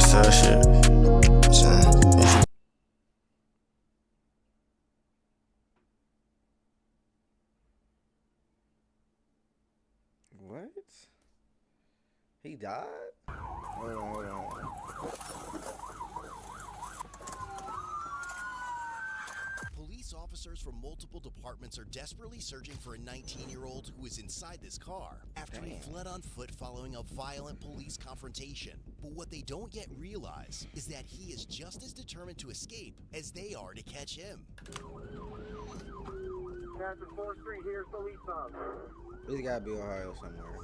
type shit. What? He died? Hold on. Police officers from multiple departments are desperately searching for a 19-year-old who is inside this car after he fled on foot following a violent police confrontation. But what they don't yet realize is that he is just as determined to escape as they are to catch him. Captain 4th Street here, police officer. He's gotta be Ohio somewhere.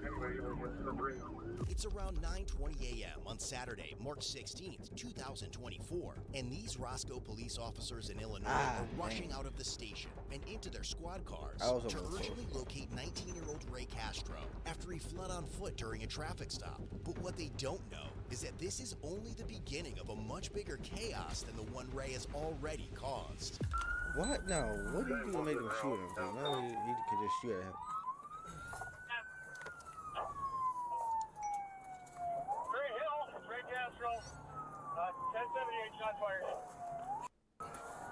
Anybody will get to the bridge. It's around 9:20 a.m. on Saturday, March 16th, 2024, and these Roscoe police officers in Illinois are rushing out of the station and into their squad cars to urgently locate 19-year-old Ray Castro after he fled on foot during a traffic stop. But what they don't know is that this is only the beginning of a much bigger chaos than the one Ray has already caused. What? No. What do you do to make him shoot him? No, he could just shoot at him. Ray Hill, Ray Castro, 1078 shots fired.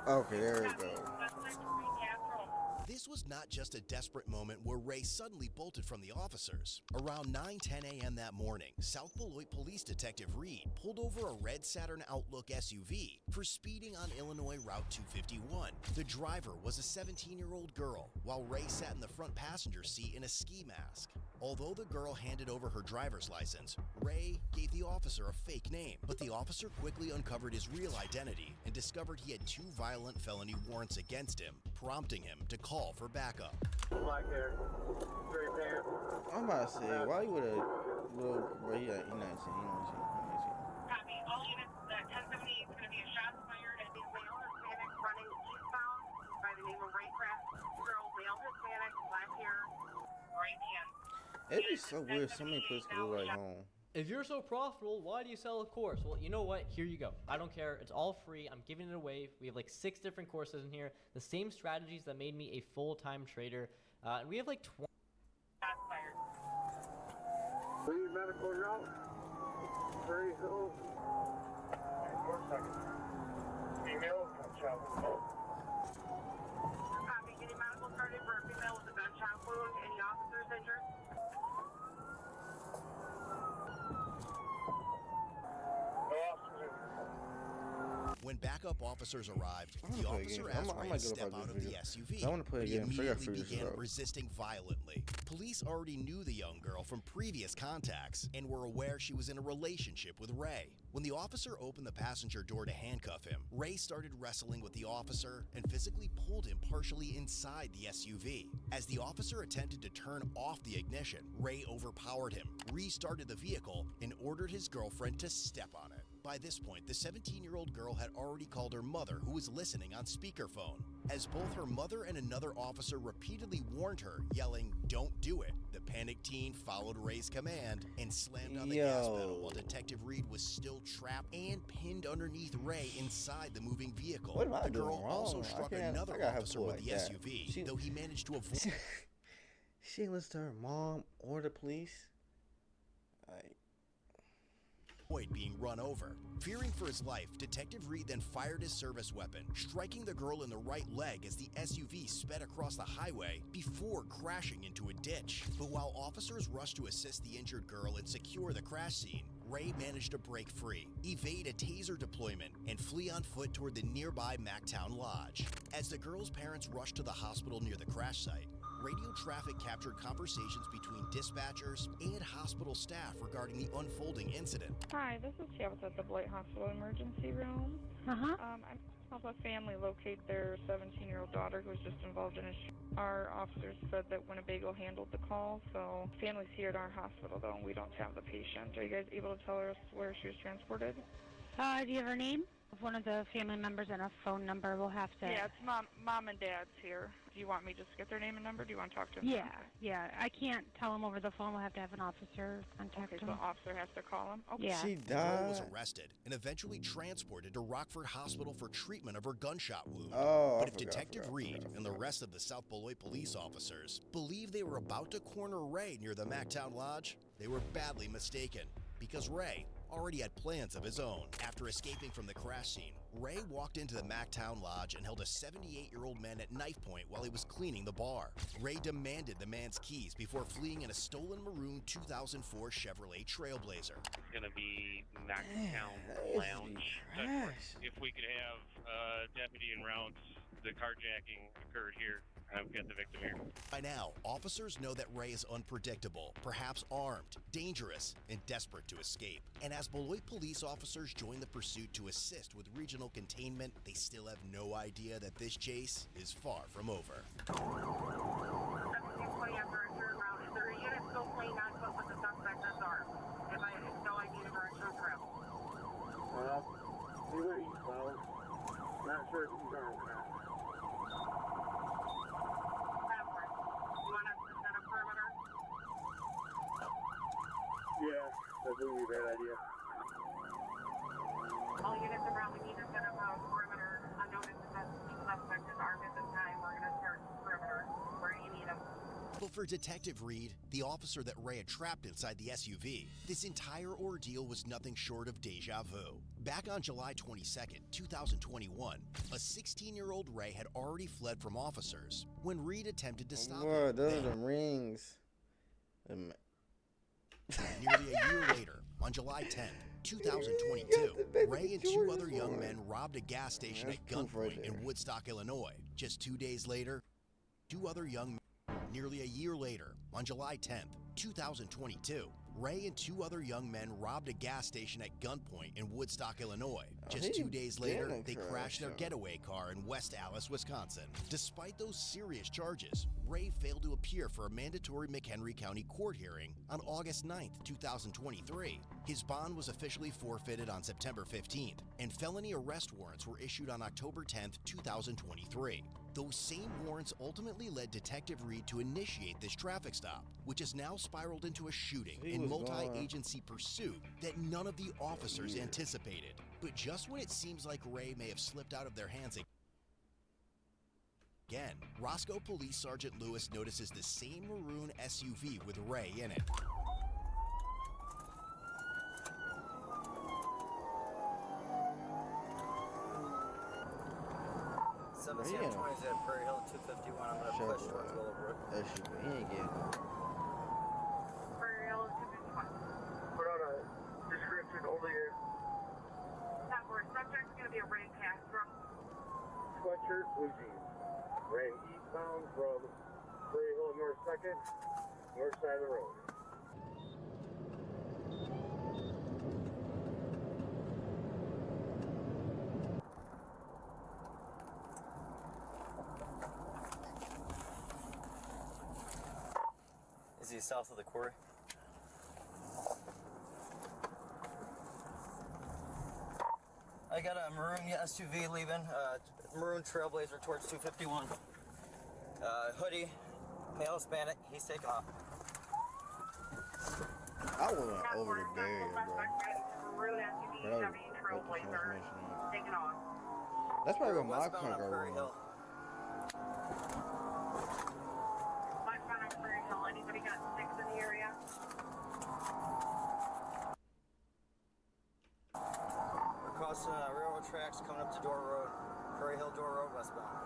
Okay, there we go. This was not just a desperate moment where Ray suddenly bolted from the officers. Around 9:10 a.m. that morning, South Beloit Police Detective Reed pulled over a red Saturn Outlook SUV for speeding on Illinois Route 251. The driver was a 17-year-old girl, while Ray sat in the front passenger seat in a ski mask. Although the girl handed over her driver's license, Ray gave the officer a fake name, but the officer quickly uncovered his real identity and discovered he had 2 violent felony warrants against him, prompting him to call for backup. Black hair, straight pants. I'm about to say, why you with a little, bro, he 19, Copy. All units, 1078 is going to be a shot fired at the male Hispanic running eastbound by the name of Ray Castro, male Hispanic, black hair, right hand. It'd be so weird so many places could look like home. If you're so profitable, why do you sell a course? Well, you know what? Here you go. I don't care. It's all free. I'm giving it away. We have like 6 different courses in here. The same strategies that made me a full-time trader. And we have like 20. Shots fired. Please, medical route. Ray Hill. 4 seconds. Female, gunshot wound. Copy. Getting medical started for a female with a gunshot wound. Any officers injured? When backup officers arrived, the officer asked Ray to step out of the SUV. I want to play a He game. immediately began resisting violently. Police already knew the young girl from previous contacts and were aware she was in a relationship with Ray. When the officer opened the passenger door to handcuff him, Ray started wrestling with the officer and physically pulled him partially inside the SUV. As the officer attempted to turn off the ignition, Ray overpowered him, restarted the vehicle, and ordered his girlfriend to step on it. By this point, the 17-year-old girl had already called her mother, who was listening on speakerphone. As both her mother and another officer repeatedly warned her, yelling, "Don't do it," the panicked teen followed Ray's command and slammed on the gas pedal while Detective Reed was still trapped and pinned underneath Ray inside the moving vehicle. What am I The girl doing wrong? also struck another officer with the SUV, though he managed to avoid. She didn't listen to her mom or the police. Being run over. Fearing for his life, Detective Reed then fired his service weapon, striking the girl in the right leg as the SUV sped across the highway before crashing into a ditch. But while officers rushed to assist the injured girl and secure the crash scene, Ray managed to break free, evade a taser deployment, and flee on foot toward the nearby Mactown Lodge. As the girl's parents rushed to the hospital near the crash site, radio traffic captured conversations between dispatchers and hospital staff regarding the unfolding incident. Hi, this is Tabitha at the Beloit Hospital Emergency Room. I'm help a family locate their 17-year-old daughter who was just involved in a shooting. Our officers said that Winnebago handled the call, so family's here at our hospital though, and we don't have the patient. Are you guys able to tell us where she was transported? Do you have her name? If one of the family members and a phone number, we'll have to... Yeah, it's mom and dad's here. Do you want me to just get their name and number? Do you want to talk to them? Yeah. I can't tell them over the phone. We'll have to have an officer contact them. Okay, so the officer has to call them? Okay. Yeah. She The girl was died. arrested and eventually transported to Rockford Hospital for treatment of her gunshot wound. Oh, But if Detective Reed and the rest of the South Beloit police officers believed they were about to corner Ray near the Mactown Lodge, they were badly mistaken. because Ray already had plans of his own. After escaping from the crash scene, Ray walked into the Mactown Lodge and held a 78-year-old man at knife point while he was cleaning the bar. Ray demanded the man's keys before fleeing in a stolen maroon 2004 Chevrolet Trailblazer. It's going to be Mactown Lounge. If we could have deputy en route, the carjacking occurred here. I've got the victim here. By now, officers know that Ray is unpredictable, perhaps armed, dangerous, and desperate to escape. And as Beloit police officers join the pursuit to assist with regional containment, they still have no idea that this chase is far from over. 1720 after a turn route. Is there a unit still playing on foot with the suspect that's armed? If I need a directional travel. See where he's found. Not sure if he's armed or not. Yeah, that would be a bad idea. All units around, we need to set up a perimeter. Unnoticed suspect is armed at this time. We're going to start perimeter. Where do you need them? But for Detective Reed, the officer that Ray had trapped inside the SUV, this entire ordeal was nothing short of deja vu. Back on July 22nd, 2021, a 16-year-old Ray had already fled from officers when Reed attempted to stop him. What? Those are Then, the rings. nearly a year later, on July 10th, 2022, Ray and two other young men robbed a gas station at gunpoint in Woodstock, Illinois. Just 2 days later, nearly a year later, on July 10th, 2022, Ray and two other young men robbed a gas station at gunpoint in Woodstock, Illinois. Just 2 days later, they crashed their getaway car in West Allis, Wisconsin. Despite those serious charges, Ray failed to appear for a mandatory McHenry County court hearing on August 9th, 2023. His bond was officially forfeited on September 15th, and felony arrest warrants were issued on October 10th, 2023. Those same warrants ultimately led Detective Reed to initiate this traffic stop, which has now spiraled into a shooting and multi-agency pursuit that none of the officers anticipated. But just when it seems like Ray may have slipped out of their hands again, Roscoe Police Sergeant Lewis notices the same maroon SUV with Ray in it. 1720 is at Prairie Hill 251. I'm going to push towards Willowbrook. That shit, he ain't getting it. Prairie Hill 251. Put out a description only in Our subject's going to be a Ray Castro. sweatshirt, blue jeans. Ran eastbound from Prairie Hill North 2nd, north side of the road. Is he south of the quarry? I got a maroon SUV leaving, maroon Trailblazer towards 251. Hoodie, male Hispanic, he's taking off. I went over the barrier, bro. Maroon SUV, Chevy Trailblazer, taking off. That's probably what my Westbound car on got Prairie wrong. Hill. Westbound on Prairie Hill. Anybody got 6 in the area? We're crossing railroad tracks coming up to Door Road, Prairie Hill Door Road westbound.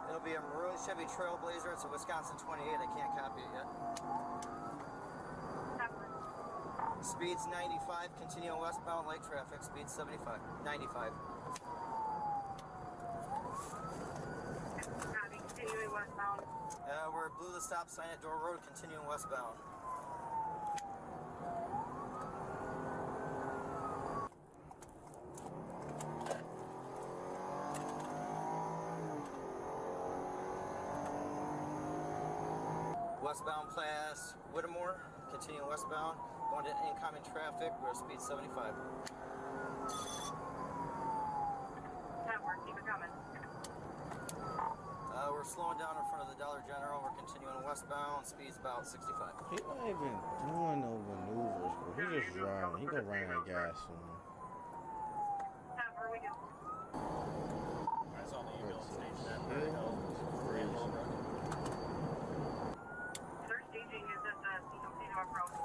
It'll be a maroon Chevy Trailblazer. It's a Wisconsin 28. I can't copy it yet. Speed's 95, continuing westbound, light traffic, speed 75, 95. Continuing westbound. We're blew the stop sign at Door Road, continuing westbound. Westbound past Whittemore, continuing westbound, going to incoming traffic, we're at speed 75. Network, keep it coming. We're slowing down in front of the Dollar General, we're continuing westbound, speed's about 65. He not even doing no maneuvers, bro. He just driving. He gonna run out of gas soon. Network, we do. I saw the ambulance station at Prairie Hill. Their staging is at the Casino approach.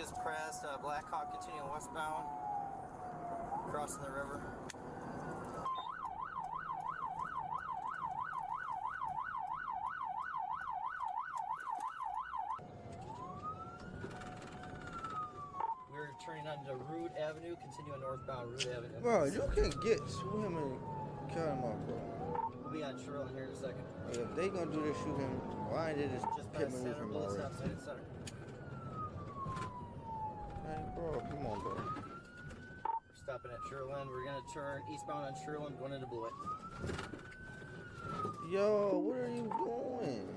just passed Black Hawk, continuing westbound, crossing the river. We're turning onto Root Avenue, continuing northbound Root Avenue. Bro, you can get swim and cut him off, bro. We'll be on Sherlin here in a second. If they gonna do this, shoot him. Why did this Just pit past maneuver center, him bullet already? stop sign at center. Hey, bro, come on, bro. We're stopping at Sherlin. We're gonna turn eastbound on Sherlin, going into Blewett. Yo, what are you doing?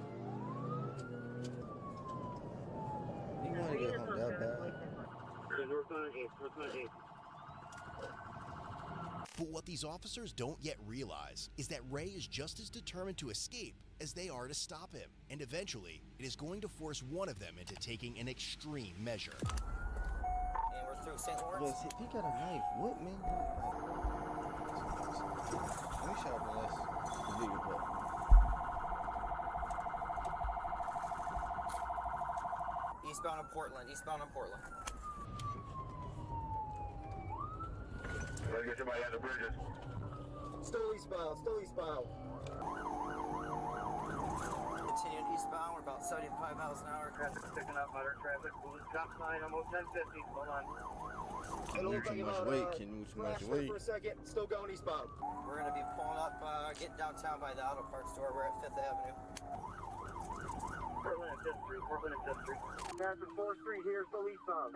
You wanna get home that bad? But what these officers don't yet realize is that Ray is just as determined to escape as they are to stop him. And eventually, it is going to force one of them into taking an extreme measure. And we're through St. Bro, Lawrence. see, he got a knife. What, man? Let me shut up and let's video, bro. Eastbound on Portland, eastbound on Portland. Let's get somebody on the bridges. Still eastbound, still eastbound. Continuing eastbound, we're about 75 miles an hour. Traffic's picking up, moderate traffic. Stop sign, almost 1050. Hold on. Lose too much weight, can lose too much weight. For a second, still going eastbound. We're gonna be pulling up, getting downtown by the auto parts store. We're at 5th Avenue. Portland and 5th Street, Portland and 5th Street. Passing 4th Street here, still eastbound.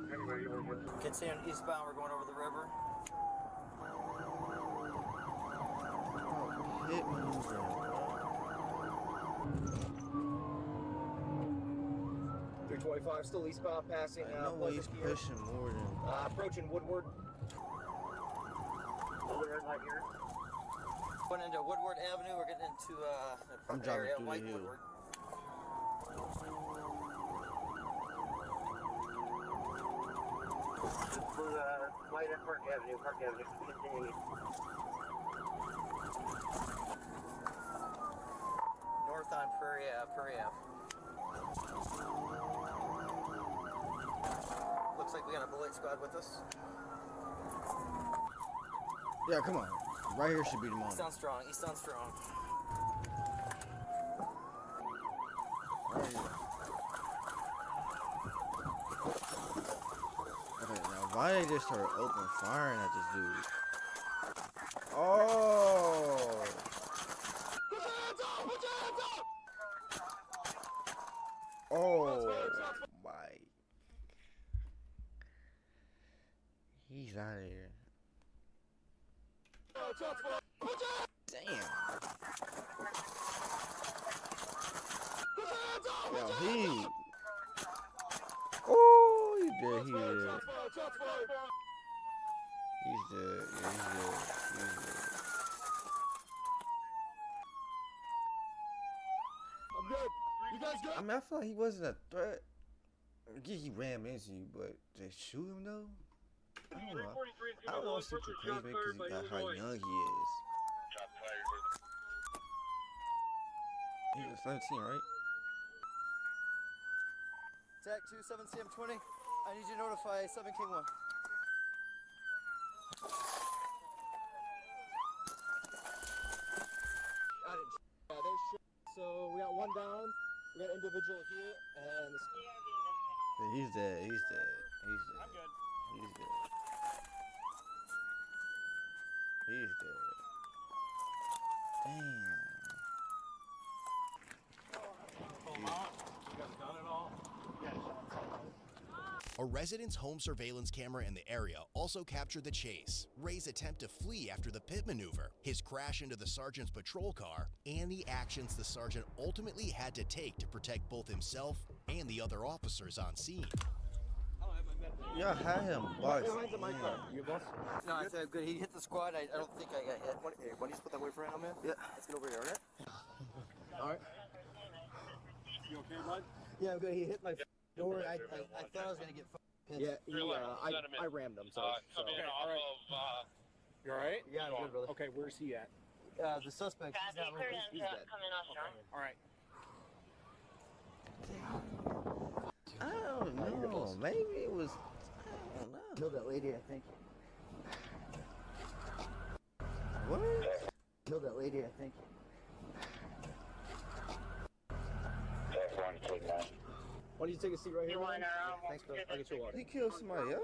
Anyway, you want to Continuing eastbound, we're going over the river. Hit maneuver. 325, still eastbound, passing I know he's Pleasant Pier. pushing more than. Approaching Woodward. hold the red light here? Going into Woodward Avenue, we're getting into I'm the driving area, through the White hill. Woodward. For the light at Park Avenue, continuing. North on Prairie Ave. Looks like we got a bullet squad with us. Yeah, come on. Right here should be the moment. East on strong, east on strong. Right here. Okay, now why they just start open firing at this dude? Oh! Oh my! He's out of here. Damn. Yo, he. Oh, he dead. He dead. He's dead. Yeah, he's dead. He's dead. I'm good. You guys good? I mean, I feel like he wasn't a threat. Yeah, he ran into you, but to shoot him though? I don't know. I don't want to shoot you crazy because that's how young he is. He was 17, right? TAC 27CM20. I need you to notify 7 King 1. So we got one down. We got individual here, and Yeah, he's dead. He's dead. He's dead. I'm good. He's dead. He's dead. Damn. A resident's home surveillance camera in the area also captured the chase, Ray's attempt to flee after the pit maneuver, his crash into the sergeant's patrol car, and the actions the sergeant ultimately had to take to protect both himself and the other officers on scene. Y'all had him boxed. You boss? No, I said good. He hit the squad. I don't think I got hit. Why don't you just put that away for right now, man? Yeah. Let's get over here, alright? Alright. You okay, bud? Yeah, I'm good. He hit my door. I thought I was gonna get pissed. Yeah, I rammed him. So, Coming okay, off all right. of, You all right? Yeah, I'm good, brother. Okay, where's he at? The suspect. He's not moving. He's dead. All right. maybe it was. I don't know. Know that lady, I think. What? Know that lady, I think. Why don't you take a seat right here? Man? Thanks, bro. I'll get you water. He killed somebody else?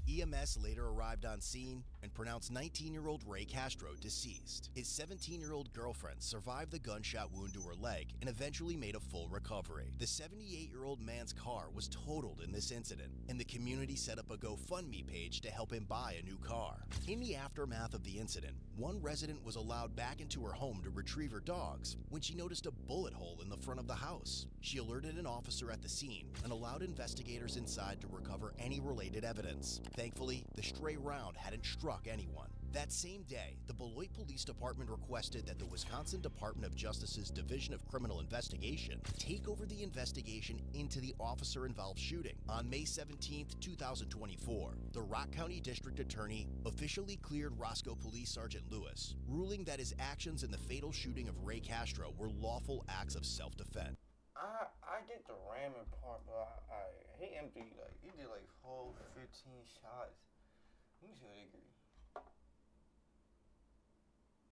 EMS later arrived on scene and pronounced 19-year-old Ray Castro deceased. His 17-year-old girlfriend survived the gunshot wound to her leg and eventually made a full recovery. The 78-year-old man's car was totaled in this incident, and the community set up a GoFundMe page to help him buy a new car. In the aftermath of the incident, one resident was allowed back into her home to retrieve her dogs when she noticed a bullet hole in the front of the house. She alerted an officer at the scene and allowed investigators inside to recover any related evidence. Thankfully, the stray round hadn't struck anyone. That same day, the Beloit Police Department requested that the Wisconsin Department of Justice's Division of Criminal Investigation take over the investigation into the officer-involved shooting. On May 17, 2024, the Rock County District Attorney officially cleared Roscoe Police Sergeant Lewis, ruling that his actions in the fatal shooting of Ray Castro were lawful acts of self-defense. I get the ramming part, but he emptied, he did like whole 15 shots. Let me see what they agree.